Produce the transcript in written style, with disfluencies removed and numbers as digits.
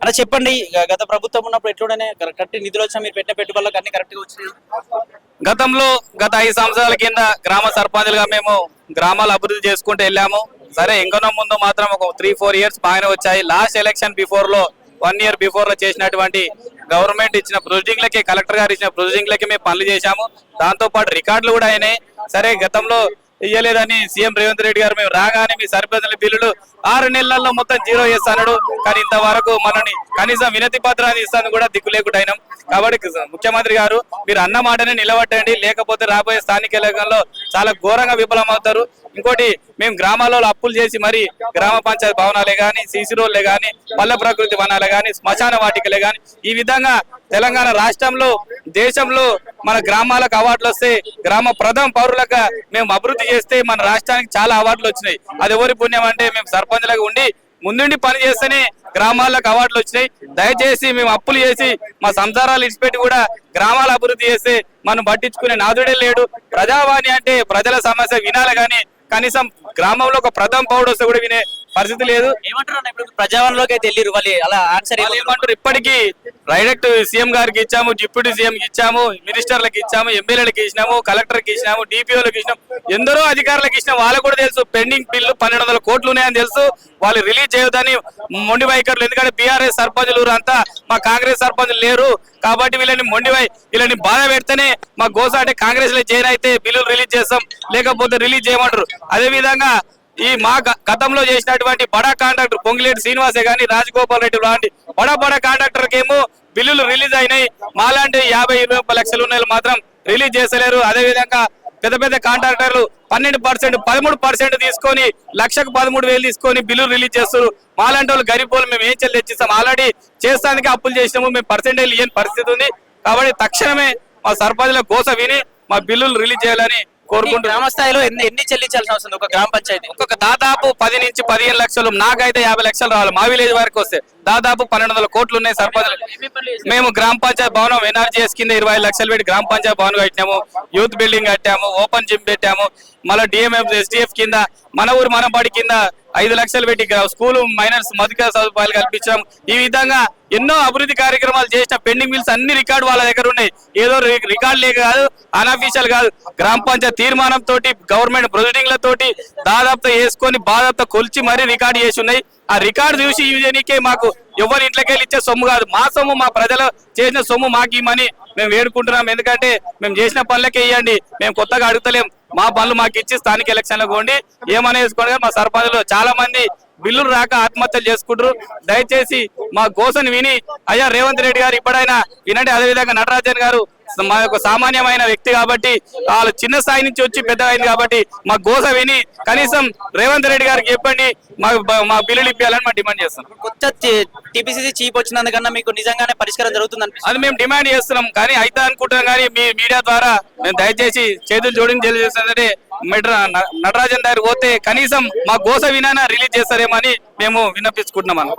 అలా చెప్పండి, గత ప్రభుత్వం ఉన్నప్పుడు ఎట్లుండనే కరెక్ట్ నిధులు వచ్చా, మీరు పెట్టిన పెట్టుబడులకు అన్ని కరెక్ట్ గా వచ్చినాయి? గతంలో గత 5 సంవత్సరాల కింద గ్రామ సర్పంచులుగా మేము గ్రామాలు అభివృద్ధి చేసుకుంటూ వెళ్ళాము. సరే ఇంకనో ముందు మాత్రం ఒక 3-4 ఇయర్స్ బాగానే వచ్చాయి. లాస్ట్ ఎలక్షన్ బిఫోర్ లో 1 ఇయర్ బిఫోర్ లో చేసినటువంటి గవర్నమెంట్ ఇచ్చిన ప్రొసీడింగ్లకి, కలెక్టర్ గారు ఇచ్చిన ప్రొసీడింగ్లకి మేము పనులు చేశాము. దాంతో పాటు రికార్డులు కూడా అయినాయి. సరే గతంలో ఇయ్యలేదని సీఎం రేవంత్ రెడ్డి గారు మేము రాగానే మీ సర్పంచుల బిల్లులు 6 నెలల్లో మొత్తం 0 చేస్తాడు. కానీ ఇంతవరకు మనని కనీసం వినతి పత్రాన్ని ఇస్తాను కూడా దిక్కు లేకుండా అయినాం. కాబట్టి ముఖ్యమంత్రి గారు మీరు అన్న మాటనే నిలబట్టండి, లేకపోతే రాబోయే స్థానిక ఎన్నికల్లో చాలా ఘోరంగా విఫలమవుతారు. ఇంకోటి మేము గ్రామాలలో అప్పులు చేసి మరి గ్రామ పంచాయతీ భవనాలే కానీ, సీసీ రోడ్లే కానీ, పల్లె ప్రకృతి వనాలే కానీ, శ్మశాన వాటికలే కానీ, ఈ విధంగా తెలంగాణ రాష్ట్రంలో దేశంలో మన గ్రామాలకు అవార్డులు వస్తే, గ్రామ ప్రథమ పౌరులుగా మేము అభివృద్ధి చేస్తే మన రాష్ట్రానికి చాలా అవార్డులు వచ్చినాయి. అది ఎవరి పుణ్యం అంటే మేము సర్పంచ్లుగా ఉండి ముందుండి పని చేస్తేనే గ్రామాలకు అవార్డులు వచ్చినాయి. దయచేసి మేము అప్పులు చేసి మా సంసారాలు ఇచ్చిపెట్టి కూడా గ్రామాల అభివృద్ధి చేస్తే మనం పట్టించుకునే నాదుడే లేడు. ప్రజావాణి అంటే ప్రజల సమస్య వినాలి కానీ కనీసం గ్రామంలో ఒక ప్రథమ పౌరుడు వస్తే కూడా వినే పరిస్థితి లేదు. ఏమంటారు ఇప్పుడు ప్రజావరణలోకి అయితే వెళ్ళిరు వాళ్ళు, అలా ఆన్సర్ ఏమంటారు? ఇప్పటికీ డైరెక్ట్ సీఎం గారికి ఇచ్చాము, డిప్యూటీ సీఎం కి ఇచ్చాము, మినిస్టర్లకు ఇచ్చాము, ఎమ్మెల్యేలకు ఇచ్చినాము, కలెక్టర్కి ఇచ్చినాము, డిపిఓలకు ఇచ్చినాము, ఎందరో అధికారులకు ఇచ్చినాం. వాళ్ళకు కూడా తెలుసు పెండింగ్ బిల్లు 1200 కోట్లు ఉన్నాయని తెలుసు. వాళ్ళు రిలీజ్ చేయొద్దని మొండి వైఖరులు. ఎందుకంటే బీఆర్ఎస్ సర్పంచులు అంతా మా కాంగ్రెస్ సర్పంచులు లేరు కాబట్టి వీళ్ళని వీళ్ళని బాధ పెడితేనే మా గోస అంటే కాంగ్రెస్ లో జాయిన్ అయితే బిల్లులు రిలీజ్ చేస్తాం, లేకపోతే రిలీజ్ చేయమంటారు. అదే విధంగా ఈ మా గతంలో చేసినటువంటి బడా కాంట్రాక్టర్ పొంగిలేటి శ్రీనివాసే గాని, రాజగోపాల్ రెడ్డి లాంటి బడా కాంట్రాక్టర్ కేమో బిల్లులు రిలీజ్ అయినాయి. మాలాంటి 50-20 లక్షలు ఉన్న మాత్రం రిలీజ్ చేస్తలేరు. అదే విధంగా పెద్ద పెద్ద కాంట్రాక్టర్లు 12%, 13% తీసుకొని 1,13,000 తీసుకొని బిల్లులు రిలీజ్ చేస్తారు. మాలాంటి వాళ్ళు గరీబ్ వాళ్ళు మేము ఏం తెచ్చిస్తాం? ఆల్రెడీ చేస్తానికి అప్పులు చేసినాము, మేము పర్సెంటేజ్ ఇయ్యని పరిస్థితి ఉంది. కాబట్టి తక్షణమే మా సర్పంచుల గోస విని మా బిల్లులు రిలీజ్ చేయాలని కోరుకుంటూ గ్రామ స్థాయిలో ఎన్ని చెల్లించాల్సిన అవసరం ఒక గ్రామ పంచాయతీ? ఒక్కొక్క దాదాపు 10 నుంచి 15 లక్షలు, నాకైతే 50 లక్షలు రావాలి. మా విలేజ్ వరకు వస్తే దాదాపు 1200 కోట్లు ఉన్నాయి సర్పంచులు. మేము గ్రామ పంచాయతీ భవనం ఎన్ఆర్జీఎస్ కింద 25 లక్షలు పెట్టి గ్రామ పంచాయతీ భవనం కట్టినాము, యూత్ బిల్డింగ్ కట్టాము, ఓపెన్ జిమ్ పెట్టాము. మళ్ళీ డిఎంఎఫ్ ఎస్డిఎఫ్ కింద మన ఊరు మన బడి కింద 5 లక్షలు పెట్టి స్కూల్ మైనర్స్ మౌలిక సదుపాయాలు కల్పించాము. ఈ విధంగా ఎన్నో అభివృద్ధి కార్యక్రమాలు చేసిన పెండింగ్ బిల్స్ అన్ని రికార్డు వాళ్ళ దగ్గర ఉన్నాయి. ఏదో రికార్డు లేక కాదు, అన్అఫీషియల్ కాదు, గ్రామ పంచాయతీ తీర్మానం తోటి గవర్నమెంట్ ప్రొసీడింగ్లతోటి దాదాపు వేసుకొని బాధాప్త కొలిచి మరీ రికార్డు చేసి ఉన్నాయి. ఆ రికార్డు చూసి యూజనీకే మాకు ఎవరి ఇంట్లోకి వెళ్ళి ఇచ్చే సొమ్ము కాదు, మా సొమ్ము, మా ప్రజలు చేసిన సొమ్ము మాకు ఇమ్మని మేము వేడుకుంటున్నాం. ఎందుకంటే మేము చేసిన పనులకే ఇవ్వండి, మేము కొత్తగా అడుగుతలేం. మా పనులు మాకు ఇచ్చి స్థానిక ఎలక్షన్లకు పోండి ఏమనే వేసుకోండి. మా సర్పంచులు చాలా మంది బిల్లులు రాక ఆత్మహత్యలు చేసుకుంటారు. దయచేసి మా గోసని విని అయ్యా రేవంత్ రెడ్డి గారు ఇప్పుడైనా వినండి. అదేవిధంగా నటరాజన్ గారు మా యొక్క సామాన్యమైన వ్యక్తి కాబట్టి, వాళ్ళు చిన్న స్థాయి నుంచి వచ్చి పెద్ద అయింది కాబట్టి మా గోస విని కనీసం రేవంత్ రెడ్డి గారికి చెప్పండి, మా బిల్లులు ఇప్పించాలని మేము డిమాండ్ చేస్తున్నాం. కొత్త టీపీసీసీ చీఫ్ వచ్చినందుకన్నా మీకు నిజంగానే పరిష్కారం జరుగుతుంది అది మేము డిమాండ్ చేస్తున్నాం. కానీ అయితే అనుకుంటున్నాం కానీ మీ మీడియా ద్వారా మేము దయచేసి చేతులు జోడించి తెలియజేస్తుందంటే నటరాజన్ దగ్గర పోతే కనీసం మా గోస వినా రిలీజ్ చేస్తారేమో అని మేము విన్నపించుకుంటున్నాం.